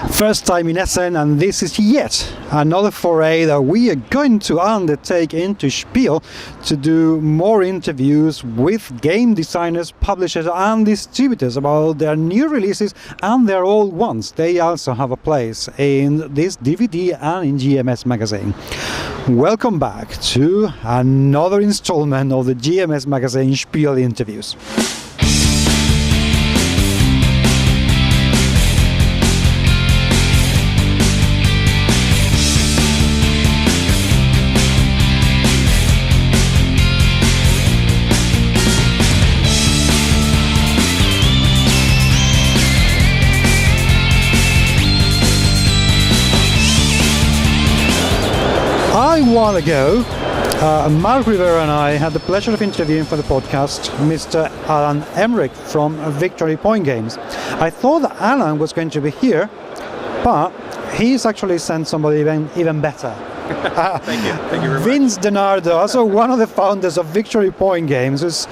First time in Essen, and this is yet another foray that we are going to undertake into Spiel to do more interviews with game designers, publishers and distributors about their new releases and their old ones. They also have a place in this DVD and in GMS magazine. Welcome back to another installment of the GMS magazine Spiel interviews. A while ago, Mark Rivera and I had the pleasure of interviewing for the podcast Mr. Alan Emmerich from Victory Point Games. I thought that Alan was going to be here, but he's actually sent somebody even better. Thank you very much. Vince DiNardo, also one of the founders of Victory Point Games, who's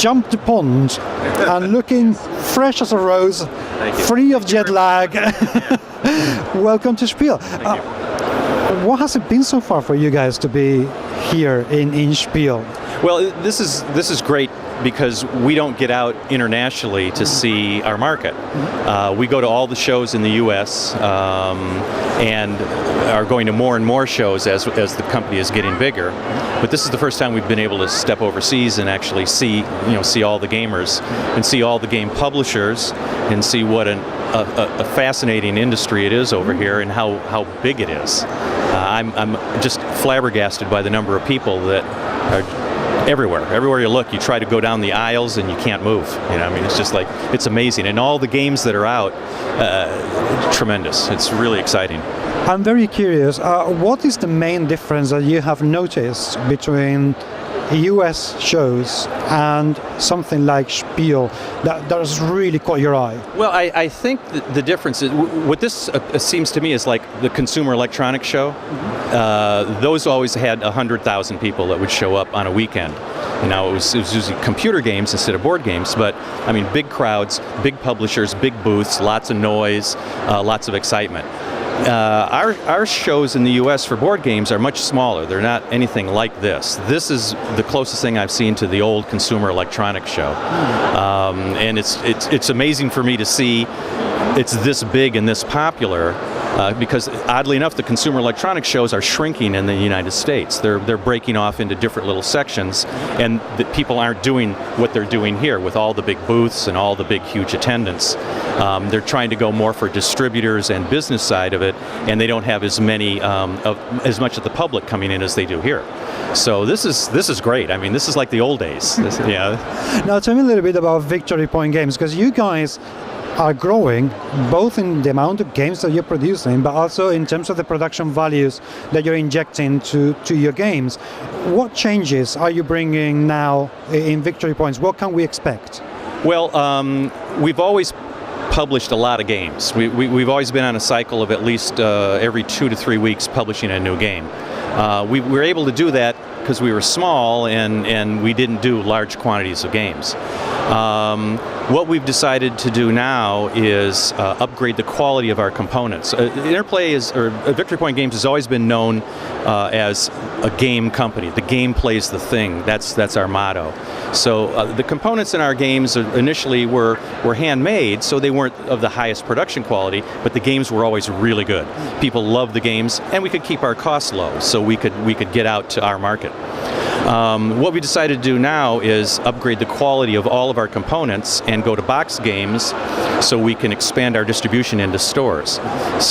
jumped the pond and looking fresh as a rose, free of jet lag. Welcome to Spiel. Thank you. What has it been so far for you guys to be here in Spiel? Well, this is great because we don't get out internationally to see our market. We go to all the shows in the U.S. And are going to more and more shows as the company is getting bigger. But this is the first time we've been able to step overseas and actually see all the gamers and see all the game publishers and see what a fascinating industry it is over here and how big it is. I'm just flabbergasted by the number of people that are everywhere. Everywhere you look, you try to go down the aisles and you can't move. It's just like, it's amazing. And all the games that are out, tremendous. It's really exciting. I'm very curious, what is the main difference that you have noticed between US shows and something like Spiel that has really caught your eye? Well, I think the difference is, what this seems to me is like the Consumer Electronics Show. Those always had 100,000 people that would show up on a weekend. Now it was usually computer games instead of board games, but big crowds, big publishers, big booths, lots of noise, lots of excitement. Our shows in the U.S. for board games are much smaller. They're not anything like this. This is the closest thing I've seen to the old Consumer Electronics Show, and it's amazing for me to see it's this big and this popular. Because oddly enough, the Consumer Electronics shows are shrinking in the United States. They're breaking off into different little sections, and the people aren't doing what they're doing here with all the big booths and all the big, huge attendance. They're trying to go more for distributors and business side of it, and they don't have as many as much of the public coming in as they do here. So this is great. This is like the old days. Now tell me a little bit about Victory Point Games, because you guys are growing both in the amount of games that you're producing, but also in terms of the production values that you're injecting to your games. What changes are you bringing now in Victory Points? What can we expect? Well, we've always published a lot of games. We've always been on a cycle of at least every 2 to 3 weeks publishing a new game. We were able to do that because we were small and we didn't do large quantities of games. What we've decided to do now is upgrade the quality of our components. Victory Point Games has always been known as a game company. The game plays the thing. That's our motto. So the components in our games initially were handmade, so they weren't of the highest production quality, but the games were always really good. People loved the games, and we could keep our costs low, so we could get out to our market. What we decided to do now is upgrade the quality of all of our components and go to box games so we can expand our distribution into stores.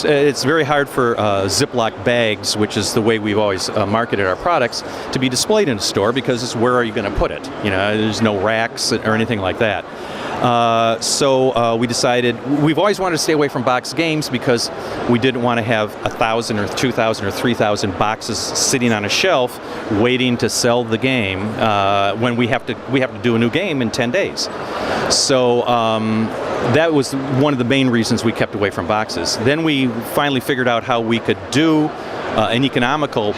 It's very hard for Ziploc bags, which is the way we've always marketed our products, to be displayed in a store because where are you going to put it? There's no racks or anything like that. So we decided, we've always wanted to stay away from box games because we didn't want to have 1,000 or 2,000 or 3,000 boxes sitting on a shelf waiting to sell the game when we have to do a new game in 10 days. So that was one of the main reasons we kept away from boxes. Then we finally figured out how we could do an economical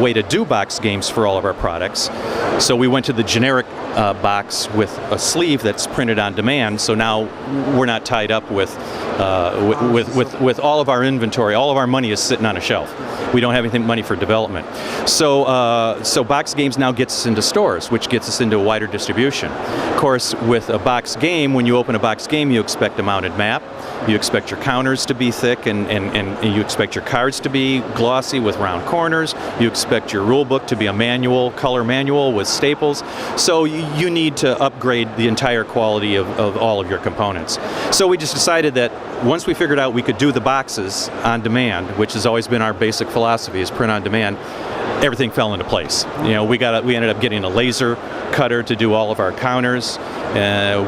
way to do box games for all of our products. So we went to the generic box with a sleeve that's printed on demand, so now we're not tied up with with all of our inventory. All of our money is sitting on a shelf. We don't have anything money for development. So box games now gets us into stores, which gets us into a wider distribution. Of course, with a box game, when you open a box game, you expect a mounted map. You expect your counters to be thick, and you expect your cards to be glossy with round corners. You expect your rule book to be a manual, color manual with staples. So you need to upgrade the entire quality of all of your components. So we just decided that once we figured out we could do the boxes on demand, which has always been our basic philosophy, is print on demand, everything fell into place. We ended up getting a laser cutter to do all of our counters.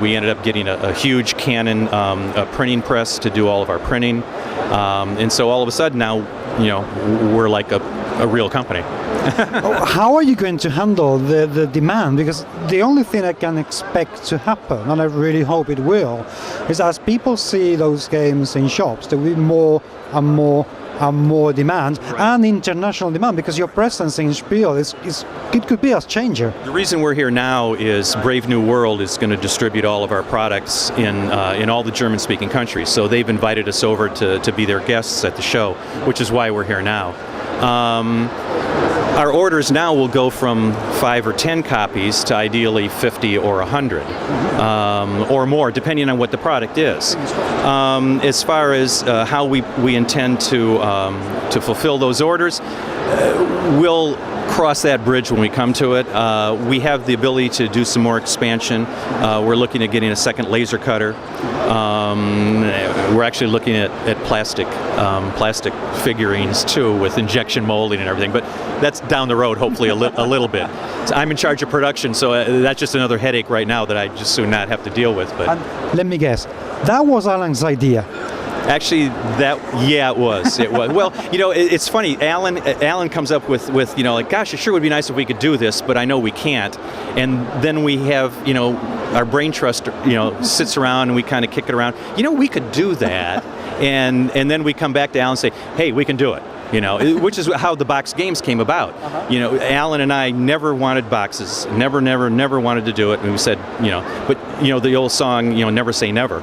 We ended up getting a huge Canon printing press to do all of our printing. And so all of a sudden now, we're like a real company. How are you going to handle the demand? Because the only thing I can expect to happen, and I really hope it will, is as people see those games in shops, there will be more and more demand, and international demand, because your presence in Spiel it could be a changer. The reason we're here now is Brave New World is going to distribute all of our products in all the German-speaking countries. So they've invited us over to be their guests at the show, which is why we're here now. Our orders now will go from 5 or 10 copies to ideally 50 or 100, or more, depending on what the product is. As far as how we intend to fulfill those orders, we'll cross that bridge when we come to it. We have the ability to do some more expansion. We're looking at getting a second laser cutter. We're actually looking at plastic figurines too, with injection molding and everything, but that's down the road, hopefully a little bit. So I'm in charge of production, so that's just another headache right now that I just soon not have to deal with. But let me guess, that was Alan's idea. Actually, it was. Well, it's funny. Alan comes up with like, gosh, it sure would be nice if we could do this, but I know we can't. And then we have, our brain trust, sits around and we kind of kick it around. We could do that. And then we come back to Alan and say, hey, we can do it. Which is how the box games came about. Alan and I never wanted boxes, never wanted to do it, and we said, but the old song, never say never.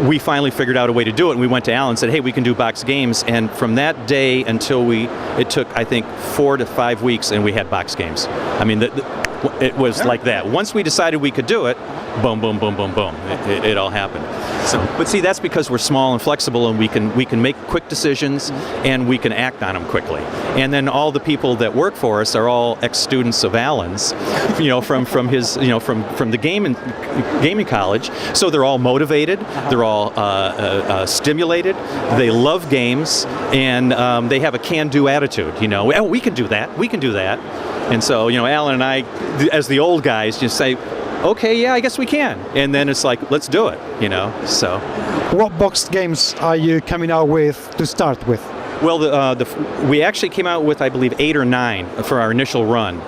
We finally figured out a way to do it, and we went to Alan and said, hey, we can do box games, and from that day until it took, I think, 4 to 5 weeks, and we had box games. I mean, it was like that. Once we decided we could do it, boom, boom, boom, boom, boom, it all happened. So, but see, that's because we're small and flexible, and we can make quick decisions, and we can act on them quickly. And then all the people that work for us are all ex-students of Alan's, from his, from the gaming college. So they're all motivated, they're all stimulated, they love games, and they have a can-do attitude. Oh, we can do that, we can do that. And so, Alan and I, as the old guys, just say, okay, yeah, I guess we can. And then it's like, let's do it, so. What boxed games are you coming out with to start with? Well, we actually came out with, I believe, 8 or 9 for our initial run.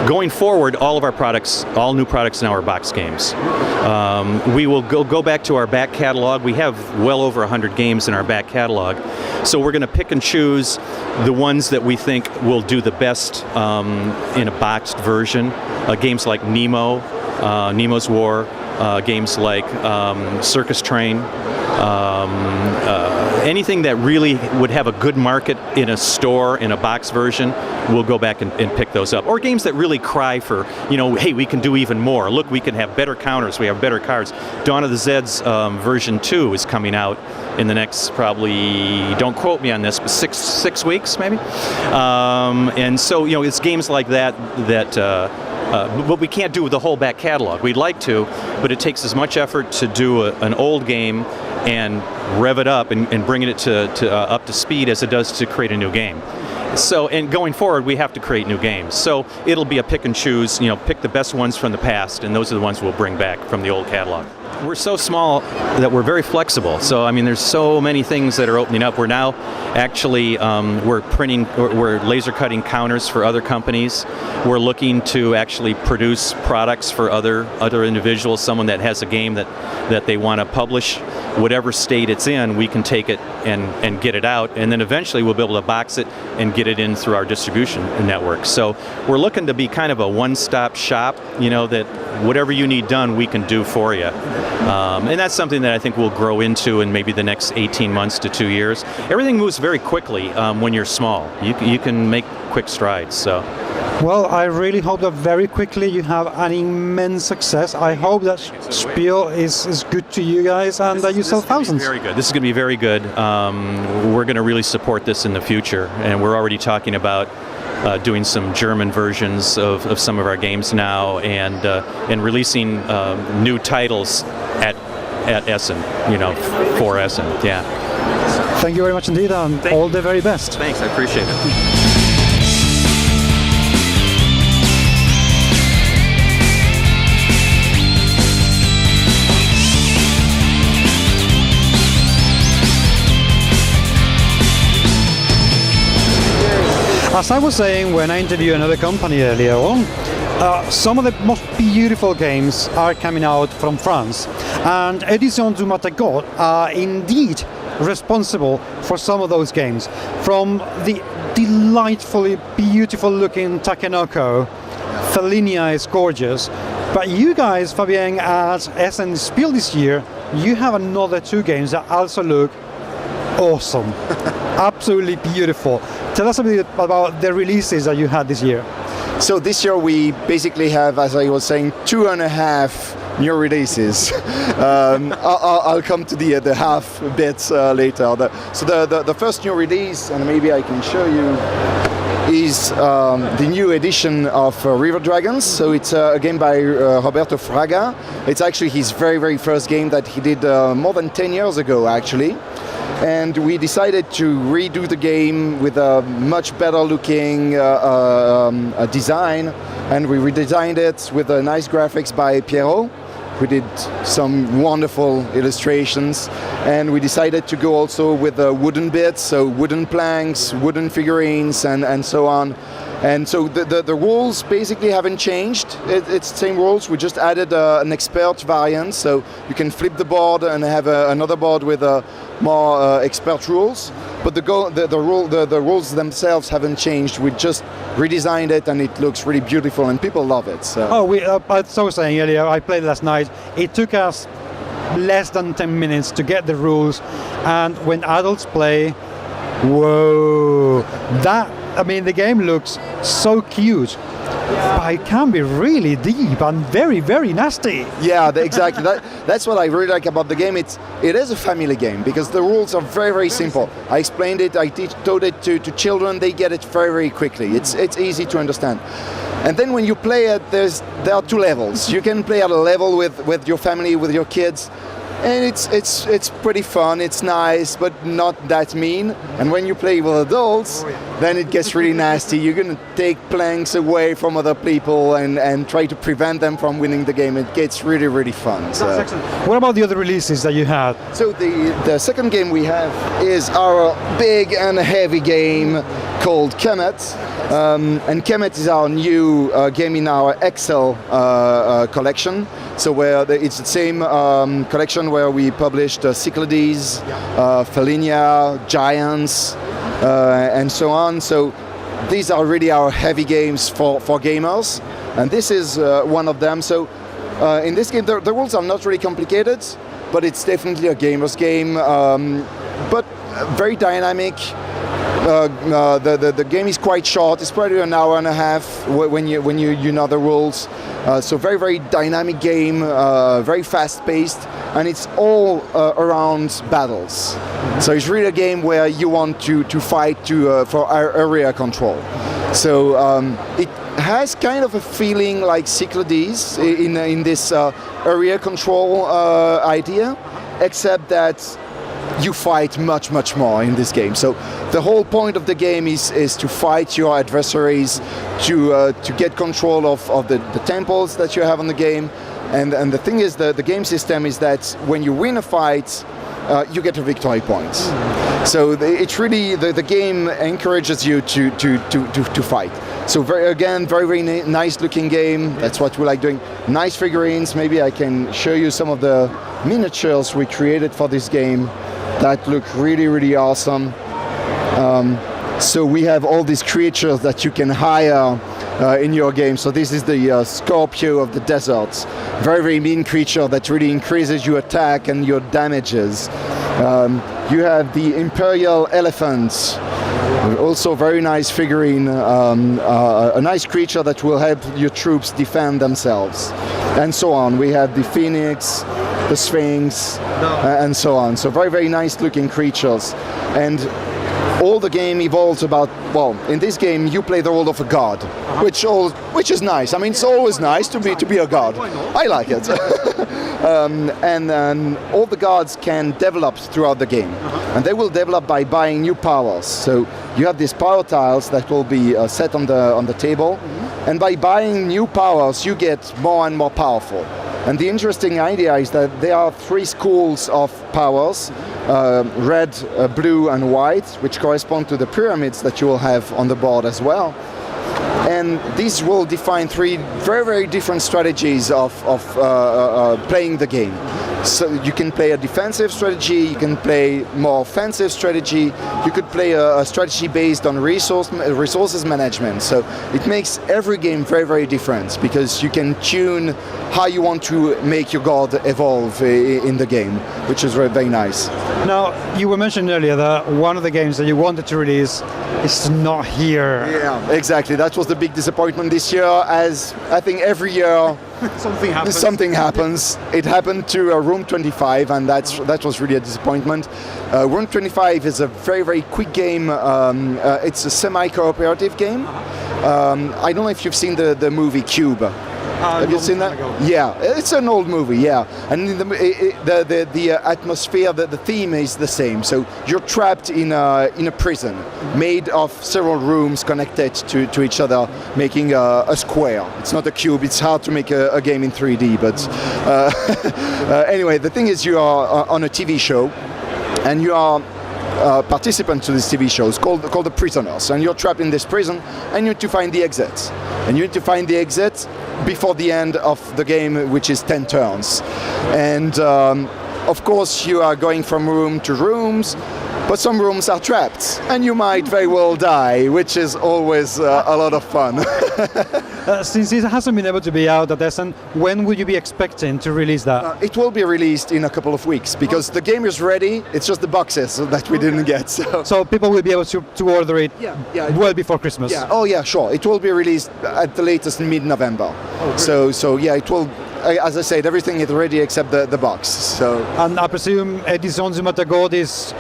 Going forward, all new products now are box games. We will go back to our back catalog. We have well over 100 games in our back catalog. So we're going to pick and choose the ones that we think will do the best in a boxed version. Games like Nemo, Nemo's War, games like Circus Train, anything that really would have a good market in a store in a box version, we'll go back and pick those up. Or games that really cry for, hey, we can do even more. Look, we can have better counters, we have better cards. Dawn of the Zeds version 2 is coming out in the next probably, don't quote me on this, but six weeks maybe. And so, it's games like that but we can't do the whole back catalog. We'd like to, but it takes as much effort to do an old game and rev it up and bring it up to speed as it does to create a new game. So, and going forward, we have to create new games. So it'll be a pick and choose, pick the best ones from the past, and those are the ones we'll bring back from the old catalog. We're so small that we're very flexible. So, there's so many things that are opening up. We're now actually, we're laser cutting counters for other companies. We're looking to actually produce products for other individuals, someone that has a game that they want to publish. Whatever state it's in, we can take it and get it out, and then eventually we'll be able to box it and get it in through our distribution network. So we're looking to be kind of a one-stop shop, that whatever you need done, we can do for you. And that's something that I think we'll grow into in maybe the next 18 months to 2 years. Everything moves very quickly when you're small. You can make quick strides. So. Well, I really hope that very quickly you have an immense success. I hope that Spiel is good to you guys and that you sell thousands. Very good. This is going to be very good. We're going to really support this in the future, and we're already talking about doing some German versions of some of our games now, and releasing new titles at Essen, for Essen. Yeah. Thank you very much indeed, and all the very best. Thanks. I appreciate it. As I was saying when I interviewed another company earlier on, some of the most beautiful games are coming out from France, and Editions du Matagot are indeed responsible for some of those games. From the delightfully beautiful looking Takenoko, Felinia is gorgeous, but you guys, Fabien, at Essen Spiel this year, you have another 2 games that also look awesome. Absolutely beautiful. Tell us a bit about the releases that you had this year. So this year we basically have, as I was saying, 2.5 new releases. I'll come to the half bits later. The first new release, and maybe I can show you, is the new edition of River Dragons. So it's a game by Roberto Fraga. It's actually his very, very first game that he did more than 10 years ago, actually. And we decided to redo the game with a much better looking design, and we redesigned it with nice graphics by Pierrot. We did some wonderful illustrations, and we decided to go also with wooden bits, so wooden planks, wooden figurines, and so on. And so the rules basically haven't changed. It's the same rules. We just added an expert variant, so you can flip the board and have another board with more expert rules. But the rules themselves haven't changed. We just redesigned it, and it looks really beautiful, and people love it. So. As I was saying earlier, I played last night. It took us less than 10 minutes to get the rules, and when adults play, whoa! The game looks so cute, but it can be really deep and very, very nasty. Yeah, exactly. That's what I really like about the game. It is a family game because the rules are very, very simple. I explained it, I taught it to children. They get it very, very quickly. It's easy to understand. And then when you play it, there are 2 levels. You can play at a level with your family, with your kids, and it's pretty fun. It's nice, but not that mean. And when you play with adults, then it gets really nasty. You're gonna take planks away from other people and try to prevent them from winning the game. It gets really, really fun. So. That's excellent. What about the other releases that you had? So the second game we have is our big and heavy game called Kemet. And Kemet is our new game in our Excel collection. So it's the same collection where we published Cyclades, Felinia, Giants, and so on. So these are really our heavy games for gamers, and this is one of them. So in this game, the rules are not really complicated, but it's definitely a gamer's game, but very dynamic. The game is quite short. It's probably an hour and a half when you know the rules. So very, very dynamic game, very fast-paced, and it's all around battles. So it's really a game where you want to fight for area control. So it has kind of a feeling like Cyclades in this area control idea, except that you fight much, much more in this game. So the whole point of the game is to fight your adversaries, to get control of the temples that you have on the game. And the thing is, the game system is that when you win a fight, you get a victory point. So it's really, the game encourages you to fight. So very, very nice looking game. That's what we like doing. Nice figurines. Maybe I can show you some of the miniatures we created for this game that look really, really awesome. So we have all these creatures that you can hire in your game. So this is the Scorpio of the desert. Very, very mean creature that really increases your attack and your damages. You have the Imperial Elephant, also very nice figurine, a nice creature that will help your troops defend themselves, and so on. We have the Phoenix, the Sphinx, and so on. So very, very nice looking creatures. And all the game evolves about, well, in this game you play the role of a god, which is nice. I mean, it's always nice to be a god. I like it. And all the gods can develop throughout the game, and they will develop by buying new powers. So you have these power tiles that will be set on the table, and by buying new powers you get more and more powerful. And the interesting idea is that there are 3 schools of powers, red, blue and white, which correspond to the pyramids that you will have on the board as well. And these will define 3 very, very different strategies of playing the game. So you can play a defensive strategy, you can play more offensive strategy, you could play a strategy based on resources management. So it makes every game very, very different, because you can tune how you want to make your god evolve in the game, which is very, very nice. Now, you were mentioning earlier that one of the games that you wanted to release is not here. Yeah, exactly. That was the big disappointment this year, as I think every year something happens. It happened to Room 25, and that was really a disappointment. Room 25 is a very, very quick game. It's a semi-cooperative game. I don't know if you've seen the movie Cube. Have you seen that? Yeah, it's an old movie, yeah. And the atmosphere, the theme is the same. So you're trapped in a prison made of several rooms connected to each other, making a square. It's not a cube. It's hard to make a game in 3D. But anyway, the thing is, you are on a TV show, and you are participant to this TV show. It's called The Prisoners, and you're trapped in this prison, and you need to find the exit. And you need to find the exit before the end of the game, which is 10 turns. And of course you are going from room to rooms, but some rooms are trapped, and you might very well die, which is always a lot of fun. Since it hasn't been able to be out at Essen, when would you be expecting to release that? It will be released in a couple of weeks, because the game is ready. It's just the boxes that we didn't get. So people will be able to order it well before Christmas? Yeah. Oh yeah, sure. It will be released at the latest in mid-November. So yeah, it will. As I said, everything is ready except the box. So. And I presume Editions Matagot is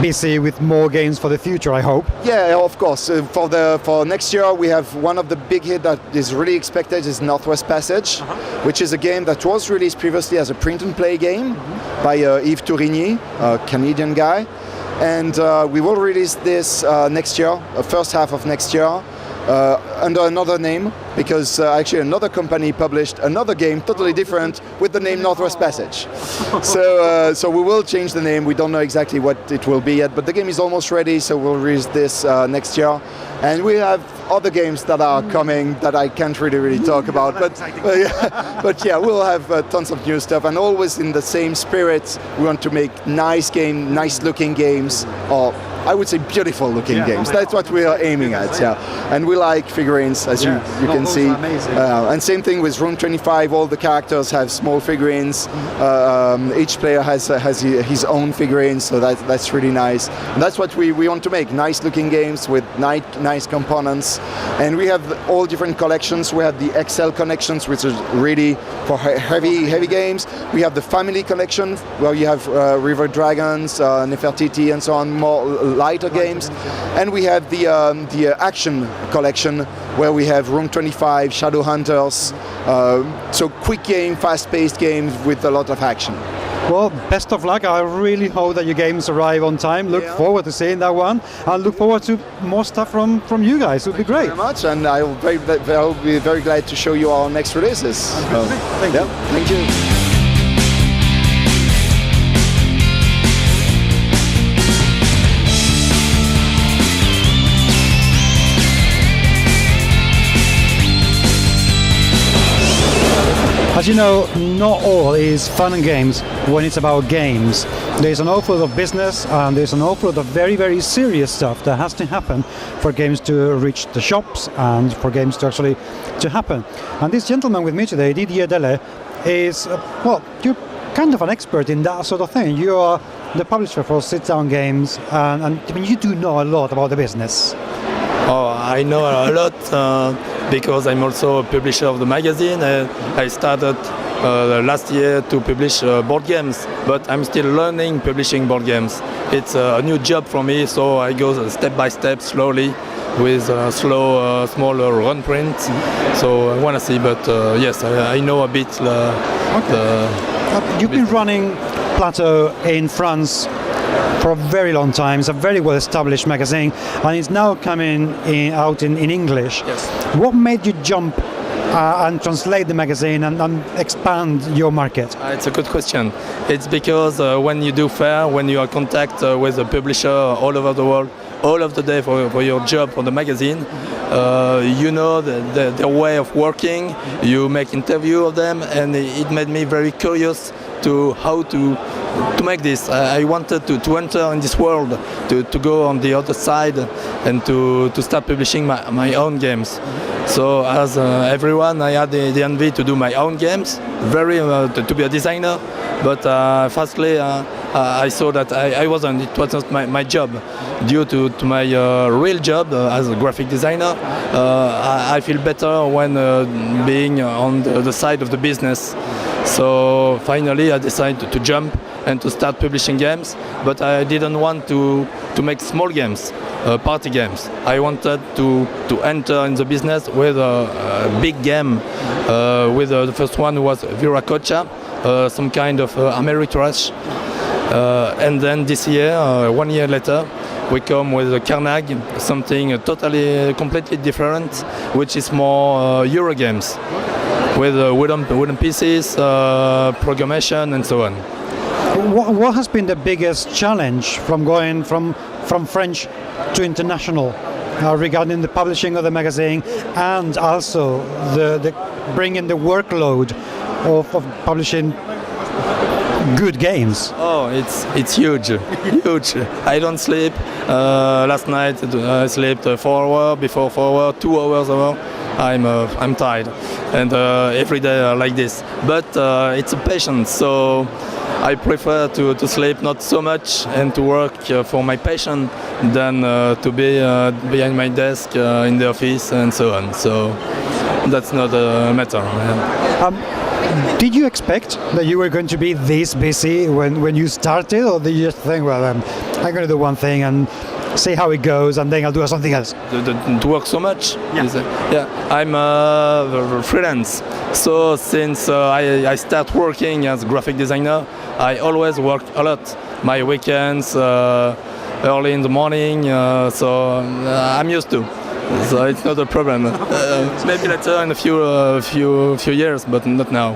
busy with more games for the future, I hope. Yeah, of course. For next year, we have one of the big hits that is really expected is Northwest Passage, which is a game that was released previously as a print-and-play game by Yves Tourigny, a Canadian guy. And we will release this next year, first half of next year, under another name, because actually another company published another game totally different with the name Northwest Passage. So we will change the name. We don't know exactly what it will be yet, but the game is almost ready, so we'll release this next year. And we have other games that are coming that I can't really talk about, but yeah, we'll have tons of new stuff, and always in the same spirit. We want to make nice looking games, or I would say beautiful looking games. That's what we are aiming at, And we like figurines, as you can see. And same thing with Room 25, all the characters have small figurines. Each player has his own figurines, so that's really nice. And that's what we want to make, nice looking games with nice components. And we have all different collections. We have the XL collections, which is really for heavy games. We have the family collection, where you have River Dragons, Nefertiti, and so on, more lighter games. And we have the action collection, where we have Room 25, Shadowhunters, so quick game, fast-paced games with a lot of action. Well, best of luck. I really hope that your games arrive on time. Look forward to seeing that one, and look forward to more stuff from you guys. It would be great. Thank you very much, and I'll be very glad to show you our next releases. Thank you. Thank you. As you know, not all is fun and games when it's about games. There's an awful lot of business and there's an awful lot of very, very serious stuff that has to happen for games to reach the shops and for games to actually to happen. And this gentleman with me today, Didier Deller, is, well, you're kind of an expert in that sort of thing. You are the publisher for sit-down games and I mean, you do know a lot about the business. Oh, I know a lot because I'm also a publisher of the magazine. I started last year to publish board games, but I'm still learning publishing board games. It's a new job for me, so I go step by step, slowly, with slow, smaller run prints. So I want to see, but yes, I know a bit. You've been running Plato in France for a very long time. It's a very well-established magazine, and it's now coming out in English. Yes. What made you jump and translate the magazine and expand your market? It's a good question. It's because when you do fair, when you are in contact with a publisher all over the world, all of the day for your job for the magazine, you know their way of working, you make interview of them, and it made me very curious to how to make this. I wanted to enter in this world, to go on the other side and to start publishing my own games. So as everyone, I had the envy to do my own games, to be a designer, but firstly I saw that it wasn't my job. Due to my real job as a graphic designer, I feel better when being on the side of the business. So finally I decided to jump and to start publishing games, but I didn't want to make small games, party games. I wanted to enter in the business with a big game. With the first one was Viracocha, some kind of Ameritrash. And then this year, 1 year later, we come with a Carnage, something completely different, which is more Euro games, with wooden pieces, programmation, and so on. What has been the biggest challenge from going from French to international regarding the publishing of the magazine and also the bringing the workload of publishing good games? Oh, it's huge, huge. I don't sleep. Last night I slept 4 hours, before 4 hours, 2 hours ago. I'm tired, and every day like this. But it's a passion, so I prefer to sleep not so much and to work for my passion than to be behind my desk in the office and so on. So that's not a matter. Did you expect that you were going to be this busy when you started, or did you just think, well, I'm going to do one thing and see how it goes, and then I'll do something else? To work so much? Yeah. I'm freelance. So since I start working as a graphic designer, I always work a lot. My weekends, early in the morning, so I'm used to. So it's not a problem. Maybe later in a few years, but not now.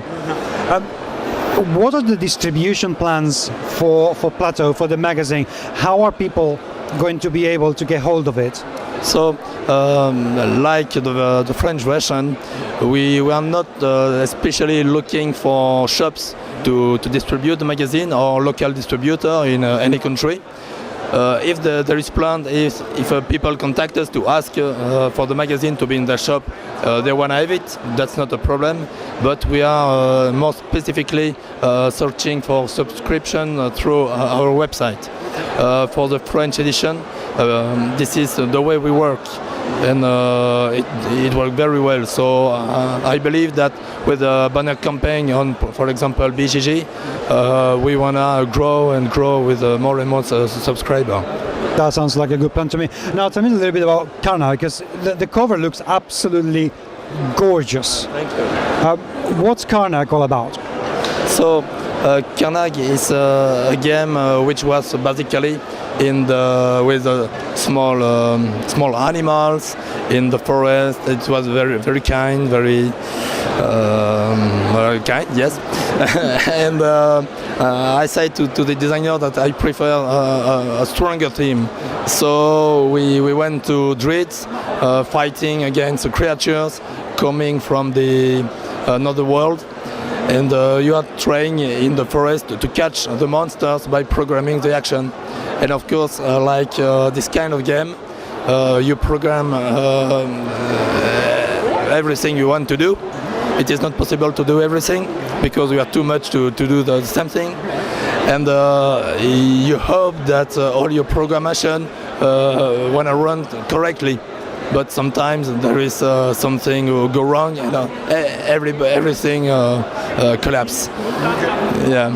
What are the distribution plans for Plato, for the magazine? How are people going to be able to get hold of it? So, like the French version, we are not especially looking for shops to distribute the magazine or local distributor in any country. If there is planned, if people contact us to ask for the magazine to be in their shop, they want to have it, that's not a problem. But we are more specifically searching for subscription through our website. For the French edition, this is the way we work, and it worked very well. So I believe that with a banner campaign on, for example, BGG, we want to grow and grow with more and more subscribers. That sounds like a good plan to me. Now tell me a little bit about Carnage, because the cover looks absolutely gorgeous. Thank you. What's Carnage all about? So Carnage is a game which was basically with small animals in the forest. It was very kind, very kind, yes. And I said to the designer that I prefer a stronger theme. So we went to Druids, fighting against creatures coming from the another world. and you are trying in the forest to catch the monsters by programming the action. And of course, like this kind of game, you program everything you want to do. It is not possible to do everything because we are too much to do the same thing. And you hope that all your programmation wanna run correctly. But sometimes there is something go wrong and everything collapse. Yeah.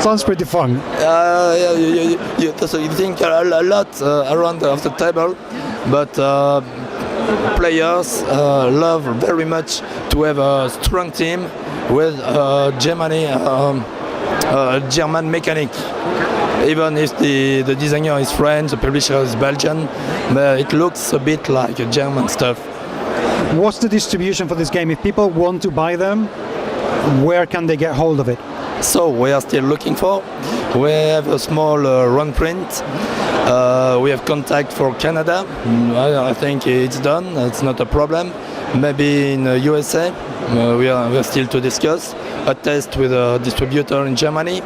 Sounds pretty fun. So you think a lot around the table, but players love very much to have a strong team with German mechanic. Even if the designer is French, the publisher is Belgian, but it looks a bit like German stuff. What's the distribution for this game? If people want to buy them, where can they get hold of it? So we are still looking for. We have a small run print. We have contact for Canada. I think it's done. It's not a problem. Maybe in USA. We are still to discuss. A test with a distributor in Germany.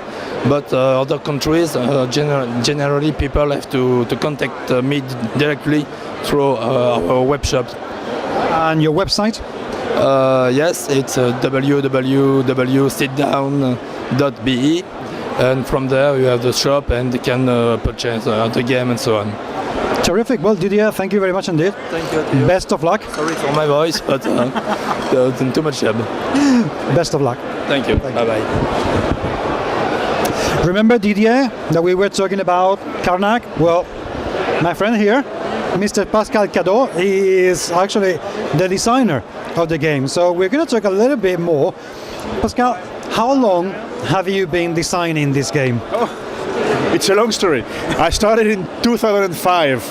But other countries, generally people have to contact me directly through our web shop. And your website? Yes, it's www.sitdown.be, and from there you have the shop and you can purchase the game and so on. Terrific. Well, Didier, thank you very much indeed. Thank you. Best of luck. Sorry for my voice, but too much job. Best of luck. Thank you. Bye-bye. Remember, Didier, that we were talking about Karnak? Well, my friend here, Mr. Pascal Cadeau, he is actually the designer of the game. So we're going to talk a little bit more. Pascal, how long have you been designing this game? Oh, it's a long story. I started in 2005,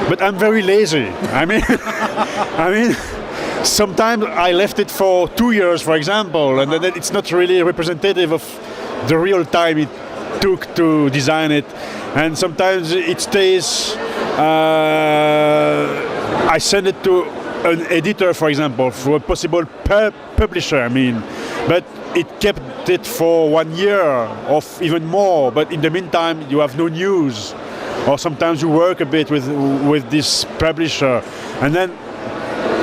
but I'm very lazy. I mean, sometimes I left it for 2 years, for example, and then it's not really representative of the real time it took to design it. And sometimes it stays. I send it to an editor, for example, for a possible publisher. But it kept it for 1 year or even more. But in the meantime, you have no news, or sometimes you work a bit with this publisher, and then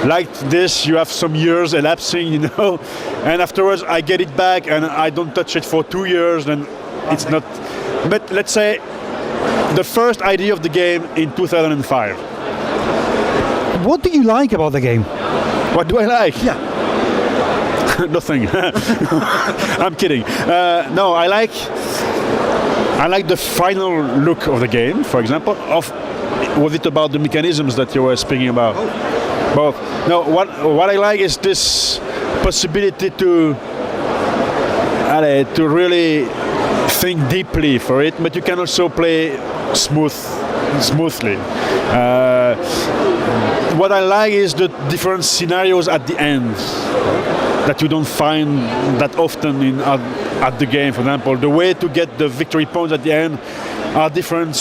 like this, you have some years elapsing, and afterwards I get it back and I don't touch it for 2 years. Then it's not. But let's say the first idea of the game in 2005. What do you like about the game? What do I like? Yeah. Nothing. I'm kidding. No, I like the final look of the game. For example, was it about the mechanisms that you were speaking about? Both. No, what I like is this possibility to really think deeply for it, but you can also play smoothly. What I like is the different scenarios at the end that you don't find that often at the game. For example, the way to get the victory points at the end are different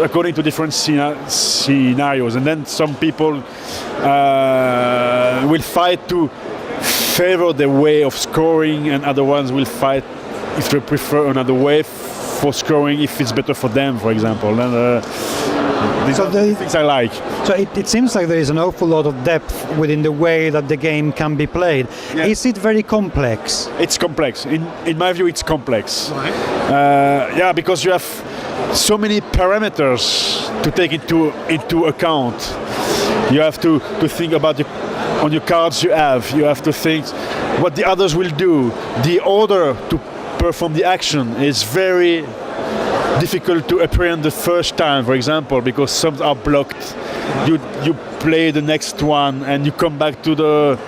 according to different scenarios, and then some people will fight to favor the way of scoring, and other ones will fight if they prefer another way for scoring if it's better for them, for example. And these are the things I like. So it seems like there is an awful lot of depth within the way that the game can be played. Yeah. Is it very complex? It's complex. In my view, it's complex. Right. Yeah, because you have so many parameters to take into account. You have to think about on your cards you have. You have to think what the others will do. The order to perform the action is very difficult to apprehend the first time, for example, because some are blocked. You play the next one and you come back to the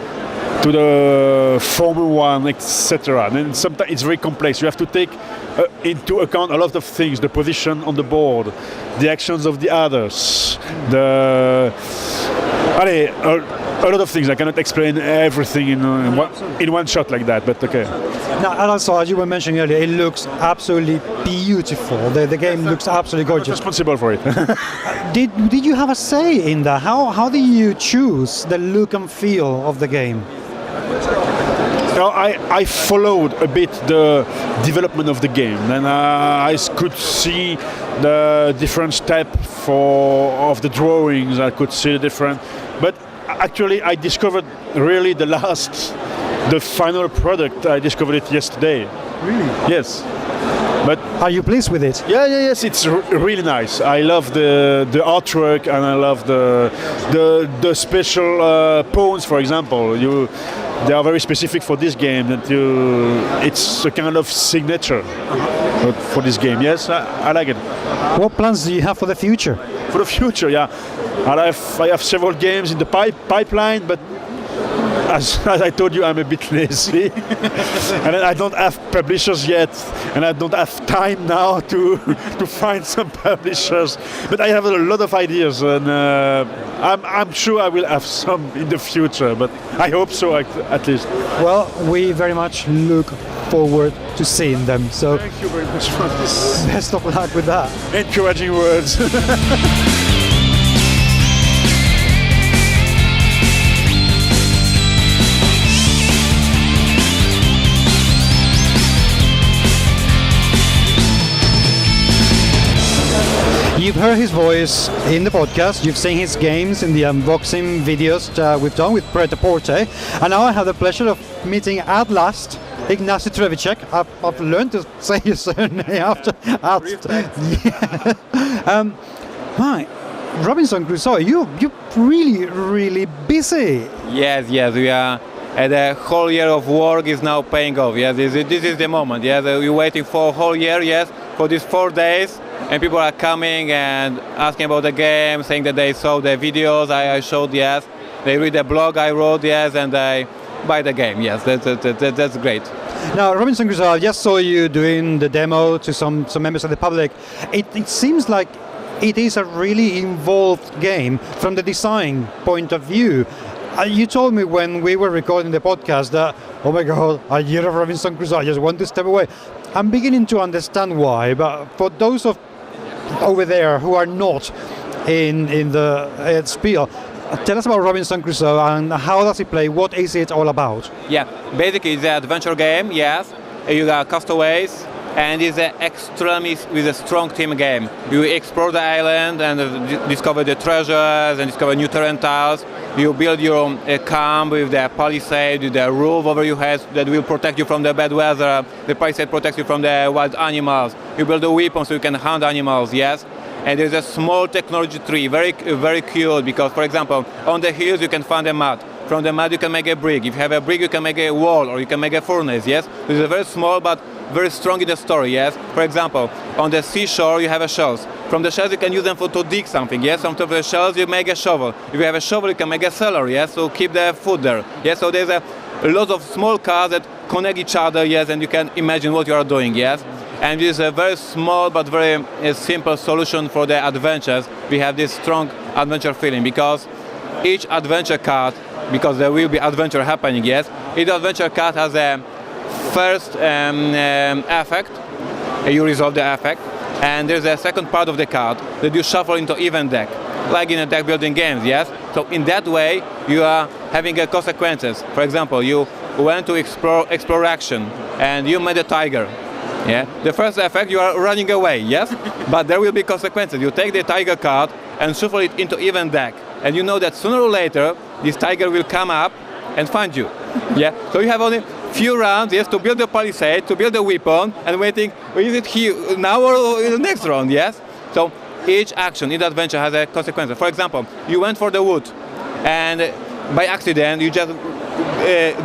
former one, etc. And sometimes it's very complex. You have to take into account a lot of things: the position on the board, the actions of the others, a lot of things. I cannot explain everything in one shot like that, but okay. Now, and also, as you were mentioning earlier, it looks absolutely beautiful. The game looks absolutely I'm gorgeous. responsible for it. Did you have a say in that? How do you choose the look and feel of the game? Now, I followed a bit the development of the game, and I could see the different steps of the drawings. I could see the different, but actually I discovered really the final product. I discovered it yesterday. Really? Yes. But are you pleased with it? Yes, it's really nice. I love the artwork, and I love the special pawns, for example. They are very specific for this game. It's a kind of signature for this game. Yes, I like it. What plans do you have for the future? For the future, yeah, I have several games in the pipeline, but as I told you, I'm a bit lazy, and I don't have publishers yet, and I don't have time now to find some publishers. But I have a lot of ideas, and I'm sure I will have some in the future. But I hope so, at least. Well, we very much look forward to seeing them. So thank you very much for this. Best of luck with that. Encouraging words. You've heard his voice in the podcast, you've seen his games in the unboxing videos we've done with Pret-a-Porter, and now I have the pleasure of meeting at last Ignacy Trevicek. I've learned to say his surname after. Right, Robinson Crusoe, you're really busy. Yes, we are. And the whole year of work is now paying off. Yes, this is the moment. Yes, we're waiting for a whole year. Yes, for these 4 days. And people are coming and asking about the game, saying that they saw the videos I showed, yes. They read the blog I wrote, yes, and they buy the game, yes. That's great. Now, Robinson Crusoe, I just saw you doing the demo to some members of the public. It seems like it is a really involved game from the design point of view. You told me when we were recording the podcast that, oh my God, a year of Robinson Crusoe, I just want to step away. I'm beginning to understand why, but for those of over there who are not in the Spiel, tell us about Robinson Crusoe and how does it play, what is it all about? Yeah, basically it's an adventure game, yes. You got castaways, and it's an extremely with a strong team game. You explore the island and discover the treasures and discover new terrain tiles. You build your own camp with the palisade, with the roof over your head that will protect you from the bad weather. The palisade protects you from the wild animals. You build a weapon so you can hunt animals, yes. And there's a small technology tree, very cute, because, for example, on the hills you can find a mud. From the mud you can make a brick. If you have a brick you can make a wall or you can make a furnace, yes. It's a very small but very strong in the story, yes. For example, on the seashore you have a shells. From the shells you can use them to dig something, yes. From the shells you make a shovel. If you have a shovel you can make a cellar, yes, so keep the food there. Yes, so there's a lot of small cars that connect each other, yes, and you can imagine what you are doing, yes. And this is a very small but very simple solution for the adventures. We have this strong adventure feeling because each adventure card, because there will be adventure happening, yes, each adventure card has a first effect, you resolve the effect, and there's a second part of the card that you shuffle into event deck, like in a deck building games, yes? So in that way, you are having consequences. For example, you went to explore action, and you met a tiger. Yeah? The first effect, you are running away, yes? But there will be consequences. You take the tiger card and shuffle it into event deck, and you know that sooner or later, this tiger will come up and find you. Yeah? So you have only few rounds, yes, to build the palisade, to build the weapon, and waiting, is it here now or in the next round, yes? So each action, each adventure has a consequence. For example, you went for the wood, and by accident, you just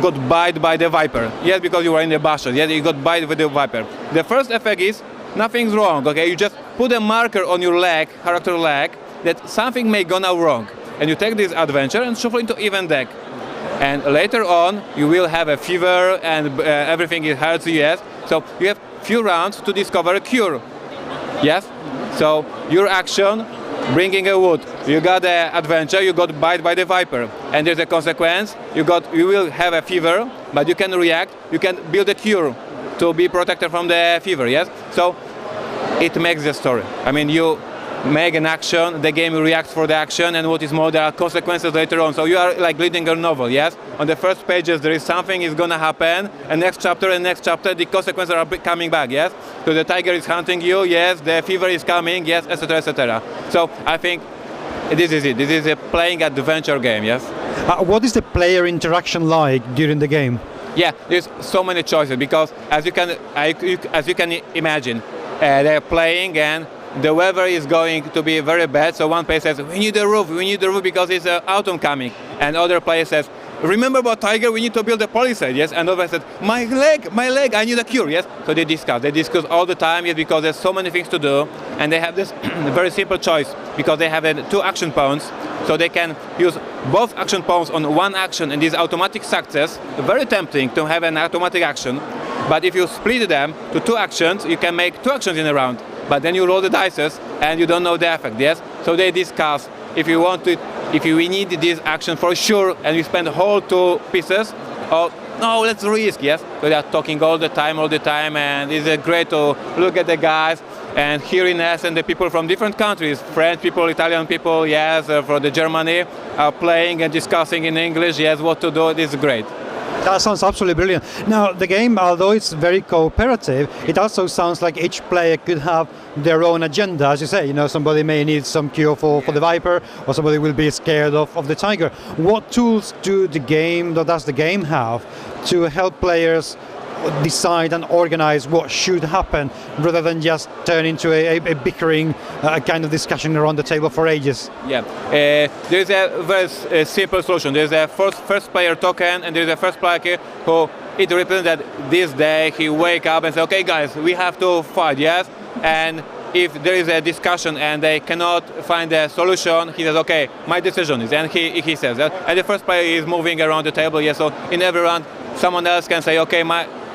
got bitten by the viper. Yes, because you were in the bushes, yes, you got bitten with the viper. The first effect is, nothing's wrong, okay? You just put a marker on your leg, character leg, that something may go now wrong. And you take this adventure and shuffle into event deck. And later on, you will have a fever and everything hurts you, yes? So you have few rounds to discover a cure, yes? So your action, bringing a wood, you got the adventure, you got bitten by the viper, and there's a consequence, you will have a fever, but you can react, you can build a cure to be protected from the fever, yes? So it makes the story. I mean, you make an action, the game reacts for the action, and what is more, there are consequences later on. So you are like reading a novel, yes? On the first pages there is something is gonna happen, and next chapter, the consequences are coming back, yes? So the tiger is hunting you, yes, the fever is coming, yes, etc., etc. So I think this is it. This is a playing adventure game, yes? What is the player interaction like during the game? Yeah, there's so many choices because as you can imagine, they're playing and the weather is going to be very bad. So one player says, we need a roof because it's autumn coming. And other player says, remember about tiger, we need to build a palisade, yes? And other said, my leg, I need a cure, yes? So they discuss all the time, yes, because there's so many things to do. And they have this very simple choice because they have 2 action pawns. So they can use both action pawns on one action and this automatic success. Very tempting to have an automatic action. But if you split them to 2 actions, you can make 2 actions in a round. But then you roll the dice and you don't know the effect, yes? So they discuss if we need this action for sure and we spend the whole 2 pieces, or no, let's risk, yes? So they are talking all the time, and it's great to look at the guys. And here in Essen, the people from different countries, French people, Italian people, yes, from the Germany, are playing and discussing in English, yes, what to do. This is great. That sounds absolutely brilliant. Now, the game, although it's very cooperative, it also sounds like each player could have their own agenda. As you say, somebody may need some cure for the viper, or somebody will be scared of the tiger. What tools does the game have to help players decide and organize what should happen rather than just turn into a bickering kind of discussion around the table for ages? Yeah, there's a very simple solution. There's a first player token, and there's a first player who it represents that this day he wake up and say, okay guys, we have to fight, yes? And if there is a discussion and they cannot find a solution, he says, okay, my decision is, and he says that. And the first player is moving around the table, yes, so in every round someone else can say, okay,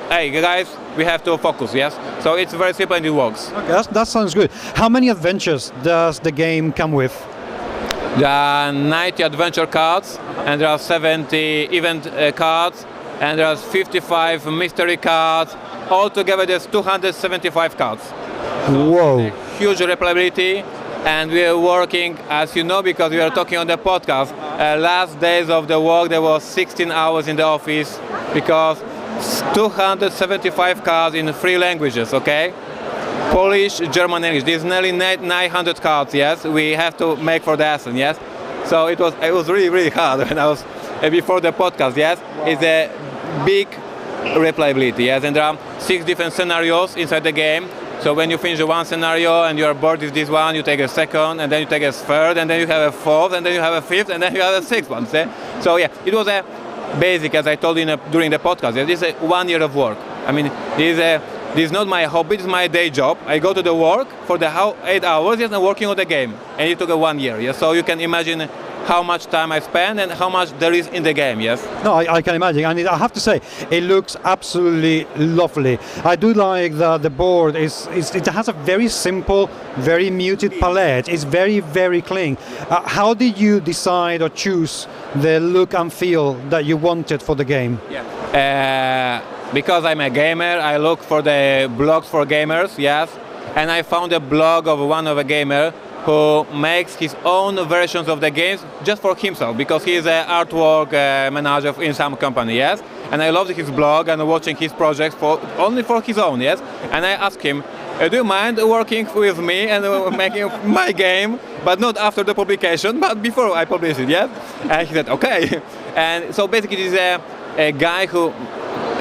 hey guys, we have to focus, yes? So it's very simple and it works. Okay, that sounds good. How many adventures does the game come with? There are 90 adventure cards, and there are 70 event cards, and there are 55 mystery cards. Altogether there's 275 cards. Whoa. Huge replayability, and we are working, as you know, because we are talking on the podcast, last days of the work there was 16 hours in the office because 275 cards in 3 languages, okay? Polish, German, English. There's nearly 900 cards, yes? We have to make for the Essen, yes? So it was really, really hard when I was before the podcast, yes? It's a big replayability, yes? And there are 6 different scenarios inside the game. So when you finish one scenario and you are bored with this one, you take a second, and then you take a third, and then you have a fourth, and then you have a fifth, and then you have a sixth one. See? So yeah, it was a basic, as I told you during the podcast. This is 1 year of work. I mean, this is not my hobby, it's my day job. I go to the work for the 8 hours, yes, and working on the game. And it took 1 year, yes? So you can imagine how much time I spend and how much there is in the game, yes? No, I can imagine. And I have to say, it looks absolutely lovely. I do like the board. It has a very simple, very muted palette. It's very, very clean. How did you decide or choose the look and feel that you wanted for the game? Yeah. Because I'm a gamer, I look for the blogs for gamers, yes? And I found a blog of one of a gamer who makes his own versions of the games just for himself, because he is an artwork manager in some company, yes? And I loved his blog and watching his projects only for his own, yes? And I asked him, do you mind working with me and making my game, but not after the publication, but before I publish it, yes? And he said, okay. And so basically this is a guy who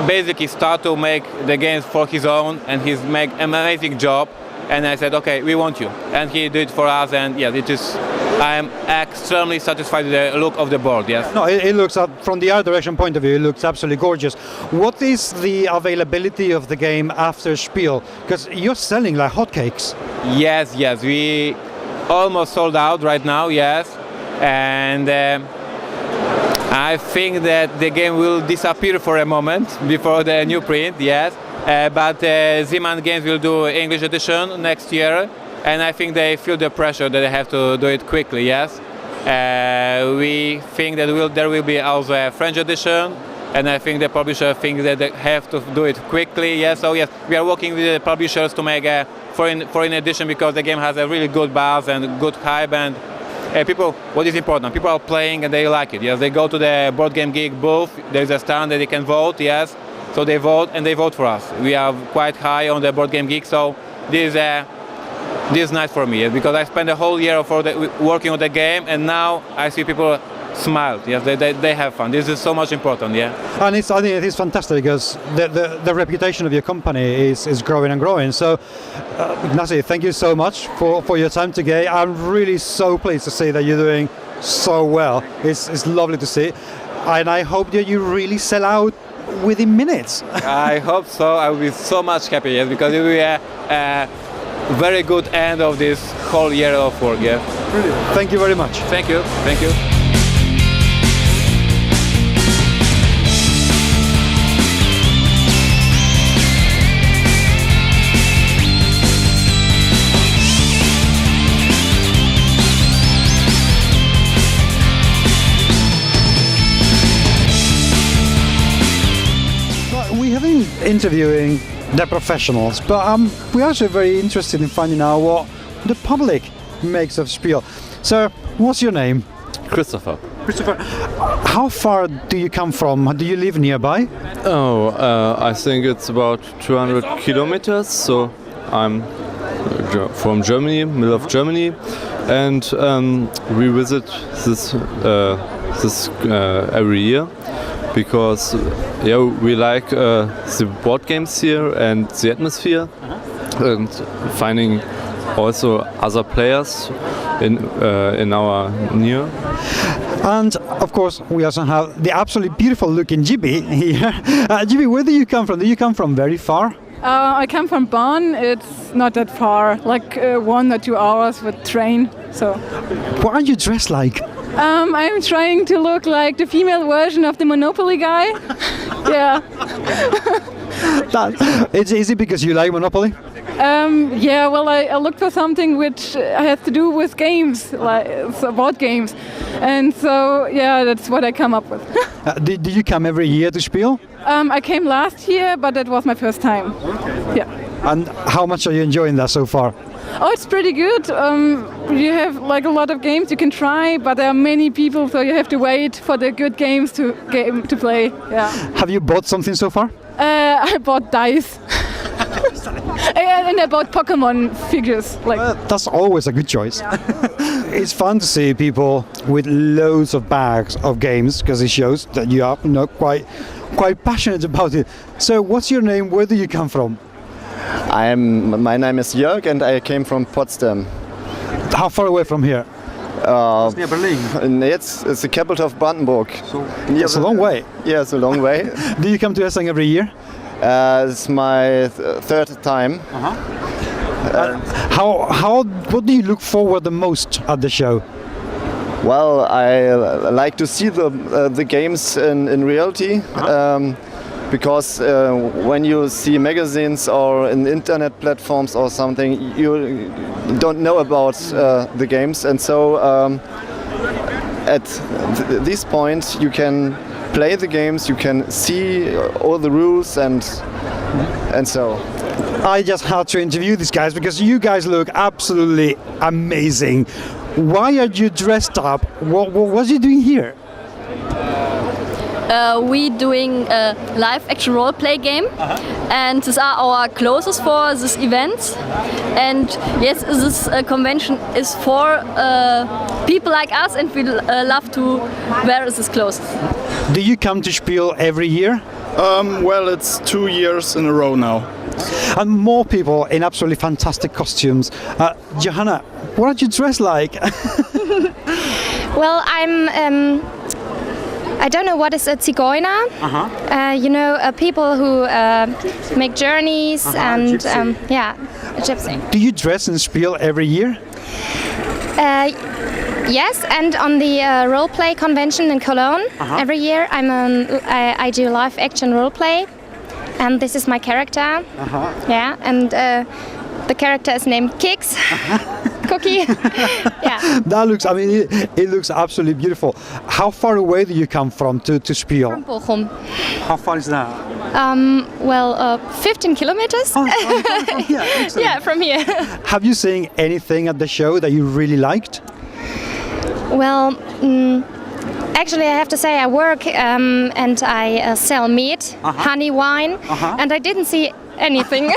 basically started to make the games for his own, and he's make an amazing job. And I said, okay, we want you. And he did it for us, and yeah, I am extremely satisfied with the look of the board, yes. No, it looks, from the art direction point of view, it looks absolutely gorgeous. What is the availability of the game after Spiel? Because you're selling like hotcakes. Yes, we almost sold out right now, yes. And I think that the game will disappear for a moment before the new print, yes. But Zeman Games will do English edition next year, and I think they feel the pressure that they have to do it quickly, yes. We think that there will be also a French edition, and I think the publisher thinks that they have to do it quickly. Yes, so yes, we are working with the publishers to make a foreign edition because the game has a really good buzz and good hype, and people, what is important? People are playing and they like it. Yes, they go to the Board Game Geek booth. There's a stand that they can vote. Yes, so they vote and they vote for us. We are quite high on the Board Game Geek, so this is nice for me because I spent a whole year working on the game, and now I see people smile. Yes, they have fun. This is so much important. Yeah, and I think it is fantastic because the reputation of your company is growing and growing. So, Ignacy, thank you so much for your time today. I'm really so pleased to see that you're doing so well. It's lovely to see, and I hope that you really sell out within minutes. I hope so. I will be so much happy. Yes, because it will be a very good end of this whole year of work. Yeah. Brilliant. Thank you very much. Thank you. Thank you. Interviewing the professionals, but we're also very interested in finding out what the public makes of Spiel. So, what's your name? Christopher. Christopher, how far do you come from? Do you live nearby? Oh, I think it's about 200 kilometers, so I'm from Germany, middle of Germany, and we visit this every year. Because we like the board games here and the atmosphere, and finding also other players in our near. And of course, we also have the absolutely beautiful looking Jiffy here. Jiffy, where do you come from? Do you come from very far? I come from Bonn. It's not that far, like 1 or 2 hours with train. So. What are you dressed like? I'm trying to look like the female version of the Monopoly guy. Yeah. Is it because you like Monopoly? Yeah, well, I looked for something which has to do with games, like board games. And so, yeah, that's what I come up with. Did you come every year to Spiel? I came last year, but that was my first time. Okay. Yeah. And how much are you enjoying that so far? Oh, it's pretty good. You have like a lot of games you can try, but there are many people, so you have to wait for the good games to play. Yeah. Have you bought something so far? I bought dice. And I bought Pokemon figures. That's always a good choice. Yeah. It's fun to see people with loads of bags of games because it shows that you are quite passionate about it. So, what's your name? Where do you come from? My name is Jörg and I came from Potsdam. How far away from here? It's near Berlin. It's the capital of Brandenburg. So it's a long way. Yeah, it's a long way. Do you come to Essen every year? It's my third time. What do you look forward the most at the show? Well, I like to see the games in reality. Because when you see magazines or in internet platforms or something, you don't know about the games, and so at this point you can play the games, you can see all the rules, and so. I just had to interview these guys because you guys look absolutely amazing. Why are you dressed up? What are you doing here? We doing a live action role play game, and these are our clothes for this event. And yes, this convention is for people like us, and we love to wear these clothes. Do you come to Spiel every year? Well, it's 2 years in a row now. And more people in absolutely fantastic costumes. Johanna, what are you dressed like? Well, I don't know what is a Zigeuner. People who make journeys and a gypsy. Do you dress in Spiel every year? Yes, and on the role-play convention in Cologne every year I do live action role-play, and this is my character. Yeah, and the character is named Kix. cookie. Yeah. That looks, I mean, it looks absolutely beautiful. How far away do you come from to Spiel? From Bochum. How far is that? 15 kilometers. Oh, from here. Excellent. Yeah, from here. Have you seen anything at the show that you really liked? Well, actually, I have to say I work and I sell meat, honey, wine, and I didn't see anything.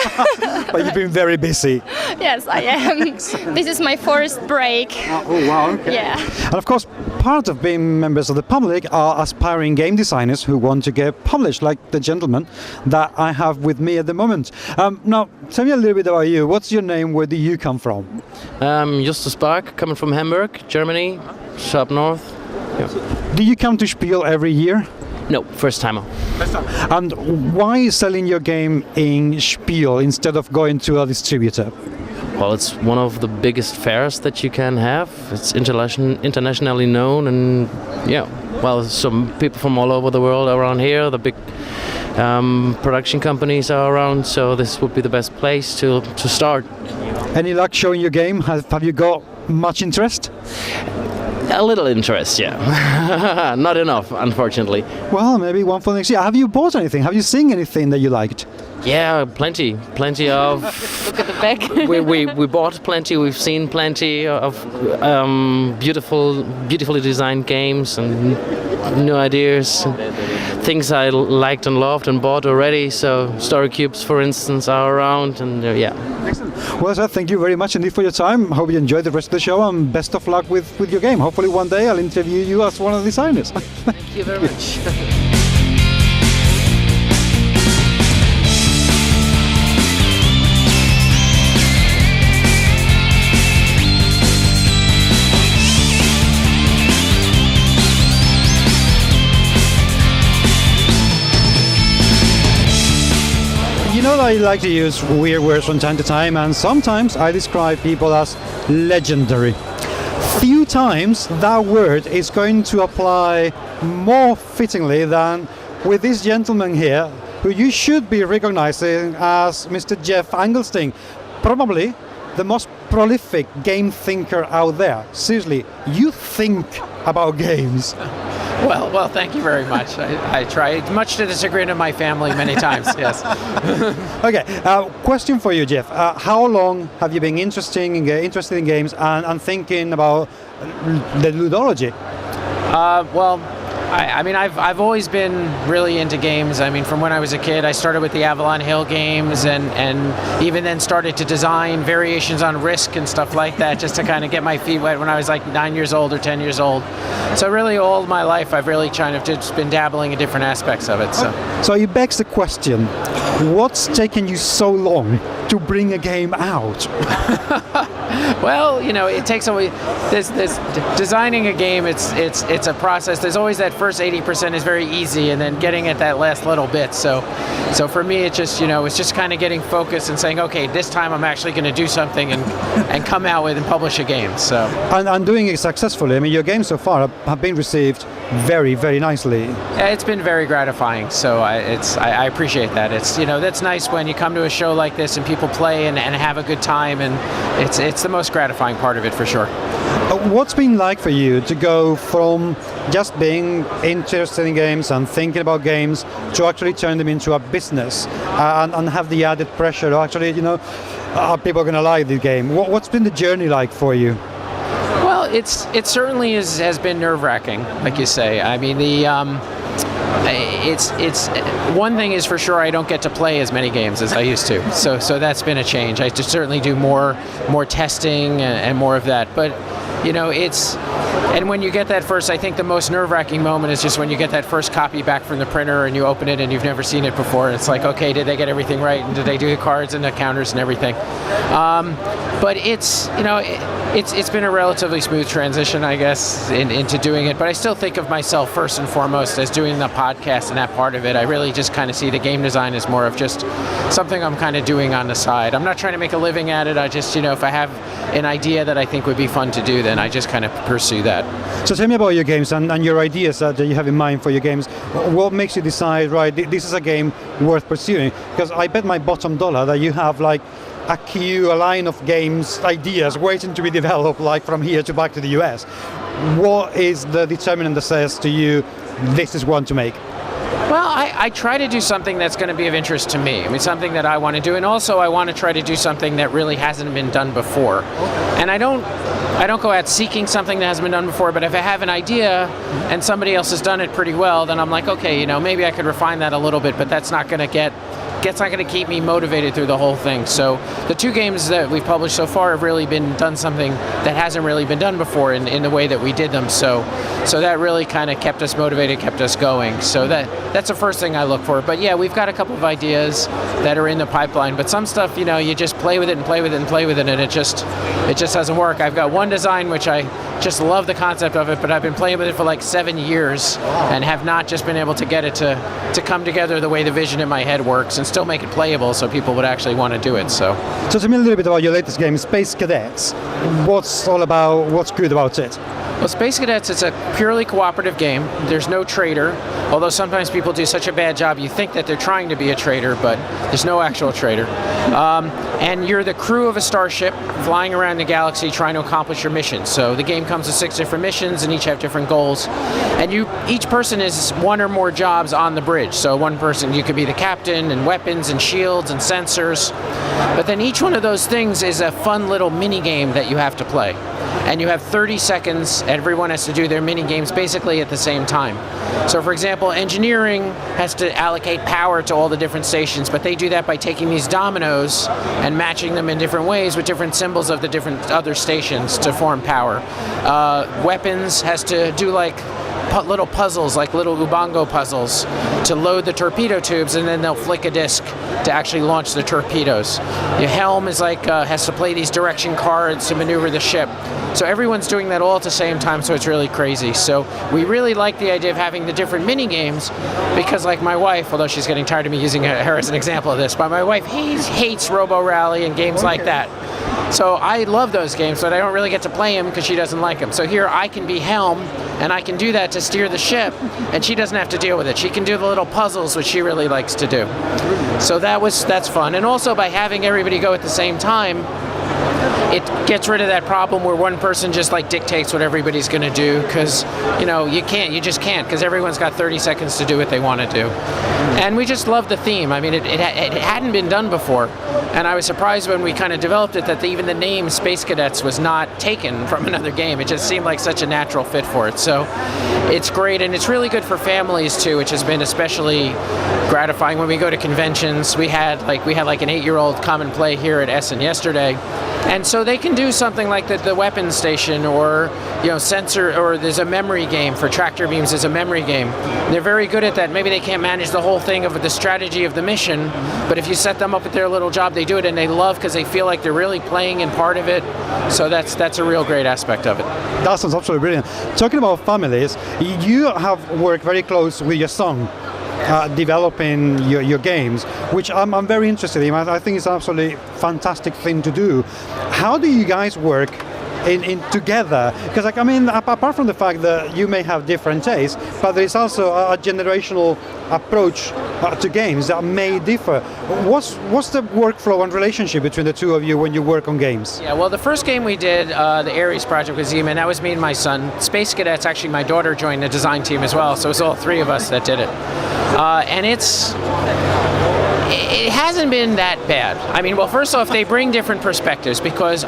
But you've been very busy. Yes, I am. This is my first break. Oh, wow, okay. Yeah. And of course, part of being members of the public are aspiring game designers who want to get published, like the gentleman that I have with me at the moment. Now, tell me a little bit about you. What's your name? Where do you come from? Justus Bach, coming from Hamburg, Germany, up north. Yeah. Do you come to Spiel every year? No, first timer. And why selling your game in Spiel instead of going to a distributor? Well, it's one of the biggest fairs that you can have. It's internationally known, and yeah, well, some people from all over the world are around here. The big production companies are around, so this would be the best place to start. Any luck showing your game? Have you got much interest? A little interest, yeah. Not enough, unfortunately. Well, maybe one for next year. Have you bought anything? Have you seen anything that you liked? Yeah, plenty of. Look at the back. we bought plenty. We've seen plenty of beautifully designed games and new ideas, things I liked and loved and bought already. So story cubes, for instance, are around, and yeah. Excellent. Well, sir, thank you very much indeed for your time. Hope you enjoyed the rest of the show, and best of luck with your game. Hopefully one day I'll interview you as one of the designers. Thank you very much. You know that I like to use weird words from time to time, and sometimes I describe people as legendary. Few times that word is going to apply more fittingly than with this gentleman here, who you should be recognizing as Mr. Jeff Engelstein, probably the most prolific game thinker out there. Seriously, you think about games. Well, thank you very much. I try, much to the chagrin of my family many times, yes. Okay, question for you, Jeff. How long have you been interested in games and thinking about the ludology? Well, I mean, I've always been really into games. I mean, from when I was a kid, I started with the Avalon Hill games, and even then started to design variations on Risk and stuff like that, just to kind of get my feet wet when I was like 9 years old or 10 years old. So really, all my life, I've really kind of just been dabbling in different aspects of it. So it begs the question: what's taken you so long to bring a game out? Well, you know, it takes away. There's designing a game. It's a process. There's always that first 80% is very easy, and then getting at that last little bit. So for me, it's just kind of getting focused and saying, okay, this time I'm actually going to do something and come out with and publish a game. So and doing it successfully. I mean, your games so far have been received very, very nicely. It's been very gratifying. So I appreciate that. It's that's nice when you come to a show like this and people play and have a good time, and it's the most gratifying part of it for sure. What's been like for you to go from just being interested in games and thinking about games to actually turn them into a business and have the added pressure to actually, are people going to like the game? What's been the journey like for you? Well, it certainly has been nerve-wracking, like you say. I mean, it's one thing is for sure, I don't get to play as many games as I used to. So that's been a change. I just certainly do more testing and more of that. But and when you get that first, I think the most nerve-wracking moment is just when you get that first copy back from the printer and you open it and you've never seen it before. It's like, okay, did they get everything right? And did they do the cards and the counters and everything? But it's been a relatively smooth transition, I guess, into doing it. But I still think of myself first and foremost as doing the podcast and that part of it. I really just kind of see the game design as more of just something I'm kind of doing on the side. I'm not trying to make a living at it. I just, if I have an idea that I think would be fun to do, then I just kind of pursue that. So tell me about your games and your ideas that you have in mind for your games. What makes you decide, right, this is a game worth pursuing? Because I bet my bottom dollar that you have like a queue, a line of games, ideas waiting to be developed, like from here to back to the US. What is the determinant that says to you, this is one to make? Well, I try to do something that's going to be of interest to me. I mean, something that I want to do, and also I want to try to do something that really hasn't been done before. And I don't go out seeking something that hasn't been done before, but if I have an idea and somebody else has done it pretty well, then I'm like, okay, maybe I could refine that a little bit, but that's not going to keep me motivated through the whole thing. So the 2 games that we've published so far have really done something that hasn't really been done before in the way that we did them. So that really kind of kept us motivated, kept us going. So that's the first thing I look for. But yeah, we've got a couple of ideas that are in the pipeline. But some stuff, you just play with it and play with it and play with it, and it just doesn't work. I've got one design which I just love the concept of it, but I've been playing with it for like 7 years and have not just been able to get it to come together the way the vision in my head works and still make it playable so people would actually want to do it. So tell me a little bit about your latest game, Space Cadets. What's good about it? Well, Space Cadets, it's a purely cooperative game. There's no traitor, although sometimes people do such a bad job you think that they're trying to be a traitor, but there's no actual traitor. And you're the crew of a starship flying around the galaxy trying to accomplish your mission. So the game comes with 6 different missions and each have different goals. And each person is one or more jobs on the bridge. So one person, you could be the captain and weapons and shields and sensors. But then each one of those things is a fun little mini game that you have to play. And you have 30 seconds, everyone has to do their mini games basically at the same time. So for example, engineering has to allocate power to all the different stations, but they do that by taking these dominoes and matching them in different ways with different symbols of the different other stations to form power. Weapons has to do like little puzzles, like little Ubongo puzzles, to load the torpedo tubes, and then they'll flick a disc to actually launch the torpedoes. Your helm is like has to play these direction cards to maneuver the ship. So everyone's doing that all at the same time, so it's really crazy. So we really like the idea of having the different mini games, because like my wife, although she's getting tired of me using her as an example of this, but my wife hates Robo Rally and games like that. So I love those games, but I don't really get to play them because she doesn't like them. So here I can be helm, and I can do that to steer the ship, and she doesn't have to deal with it. She can do the little puzzles, which she really likes to do. So that's fun. And also by having everybody go at the same time, it gets rid of that problem where one person just like dictates what everybody's going to do, because you just can't, because everyone's got 30 seconds to do what they want to do. And we just love the theme. I mean, it hadn't been done before, and I was surprised when we kind of developed it that even the name Space Cadets was not taken from another game. It just seemed like such a natural fit for it. So it's great, and it's really good for families too, which has been especially gratifying. When we go to conventions, we had like an 8-year-old come and play here at Essen yesterday. And so they can do something like the weapons station, or sensor, or there's a memory game for tractor beams. There's a memory game. And they're very good at that. Maybe they can't manage the whole thing of the strategy of the mission, but if you set them up with their little job, they do it, and they love, because they feel like they're really playing in part of it. So that's a real great aspect of it. That sounds absolutely brilliant. Talking about families, you have worked very close with your son, developing your games, which I'm very interested in. I think it's an absolutely fantastic thing to do. How do you guys work in together? Because apart from the fact that you may have different tastes, but there is also a generational approach to games that may differ. What's the workflow and relationship between the two of you when you work on games? Yeah, well, the first game we did, the Ares project with Zeman, that was me and my son. Space Cadets, actually my daughter joined the design team as well, so it was all 3 of us that did it. And it hasn't been that bad. I mean, well, first off, they bring different perspectives, because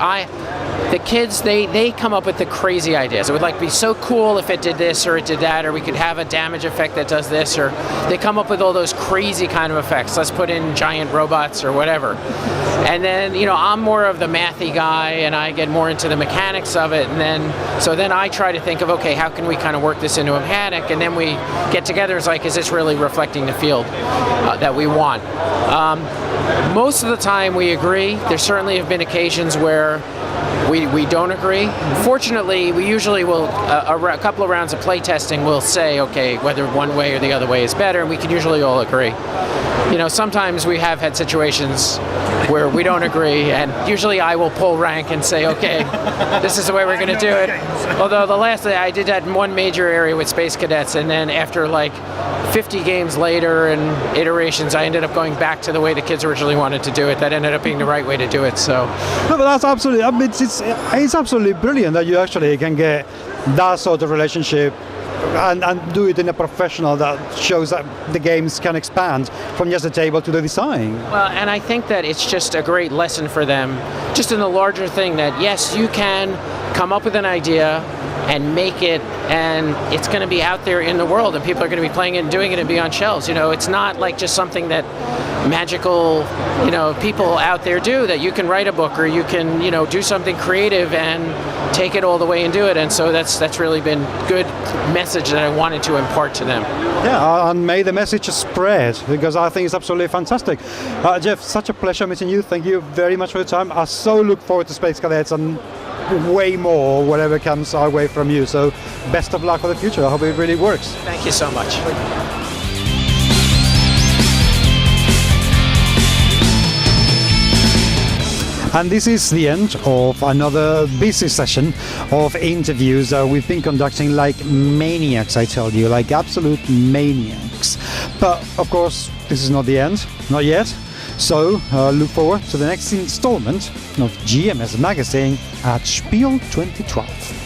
the kids, they come up with the crazy ideas. It would be so cool if it did this or it did that, or we could have a damage effect that does this, or they come up with all those crazy kind of effects. Let's put in giant robots or whatever. And then, I'm more of the mathy guy, and I get more into the mechanics of it. And then I try to think of, okay, how can we kind of work this into a mechanic? And then we get together, it's like, is this really reflecting the field that we want? Most of the time we agree. There certainly have been occasions where we don't agree. Fortunately, we usually will, a couple of rounds of play testing will say, okay, whether one way or the other way is better, and we can usually all agree. sometimes we have had situations where we don't agree, and usually I will pull rank and say, okay, this is the way we're going to do it. Although the last day I did that in one major area with Space Cadets, and then after like 50 games later and iterations, I ended up going back to the way the kids originally wanted to do it. That ended up being the right way to do it. So, no, but that's absolutely. I mean, it's absolutely brilliant that you actually can get that sort of relationship and do it in a professional that shows that the games can expand from just the table to the design. Well, and I think that it's just a great lesson for them, just in the larger thing that yes, you can come up with an idea and make it, and it's going to be out there in the world, and people are going to be playing it and doing it and be on shelves. It's not like just something that magical, people out there do, that you can write a book or you can, do something creative and take it all the way and do it. And so that's really been good message that I wanted to impart to them. Yeah, and may the message spread, because I think it's absolutely fantastic. Jeff, such a pleasure meeting you. Thank you very much for your time. I so look forward to Space Cadets and way more, whatever comes our way from you. So best of luck for the future. I hope it really works. Thank you so much. And this is the end of another busy session of interviews we've been conducting like maniacs, I tell you, like absolute maniacs. But of course, this is not the end, not yet. So look forward to the next installment of GMS Magazine at Spiel 2012.